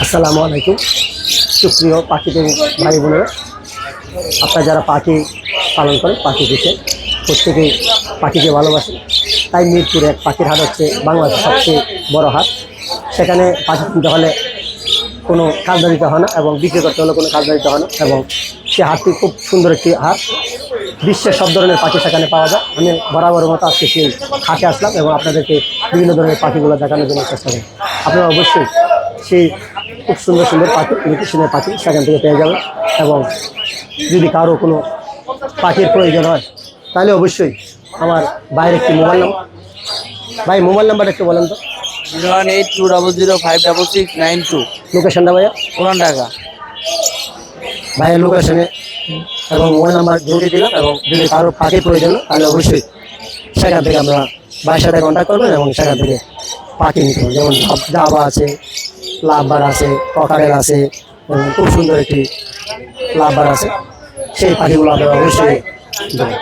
আসসালামু আলাইকুম সুপ্রিয় পাখিপ্রেমী ভাই বোনেরা, আপনারা যারা পাখি পালন করেন, পাখি পুষেন, প্রত্যেকেই পাখিকে ভালোবাসেন। তাই মিরপুরে এক পাখির হাট হচ্ছে বাংলাদেশের সবচেয়ে বড় হাট। সেখানে পাখি কিনতে হলে কোনো খাজনা দিতে হয় না এবং বিক্রি করতে হলে কোনো খাজনা দিতে হয় না, এবং সে হাটটি খুব সুন্দর একটি হাট। বিশ্বের সব ধরনের পাখি সেখানে পাওয়া যায়। আমি বরাবরের মতো আজকে সেই হাটে আসলাম এবং আপনাদেরকে বিভিন্ন ধরনের পাখিগুলো দেখানোর জন্য চেষ্টা করি। আপনারা অবশ্যই সেই খুব সুন্দর সুন্দর পাখি, ইমিটেশনের পাখি সেখান থেকে পেয়ে যাবেন। এবং যদি কারো কোনো পাখির প্রয়োজন হয় তাহলে অবশ্যই আমার বাইরে একটি মোবাইল নাম্বার, ভাই মোবাইল নাম্বারটা একটু বলেন তো। 01820056692 লোকেশনটা ভাইয়া, পুরান ঢাকা। ভাইয়ের লোকেশনে এবং মোবাইল নাম্বার জুড়ে দিলাম। এবং যদি কারো পাখির প্রয়োজন হয় তাহলে অবশ্যই সেখান থেকে আমরা ভাইয়ের সাথে কন্ট্যাক্ট করবেন এবং সেখান থেকে পাখি নিতে হবে। যেমন জাবা আছে, লাভবার আছে, ককারেল আছে, এবং খুব সুন্দর একটি লাভবার আছে। সেই পাখিগুলো আপনারা অবশ্যই দেবেন।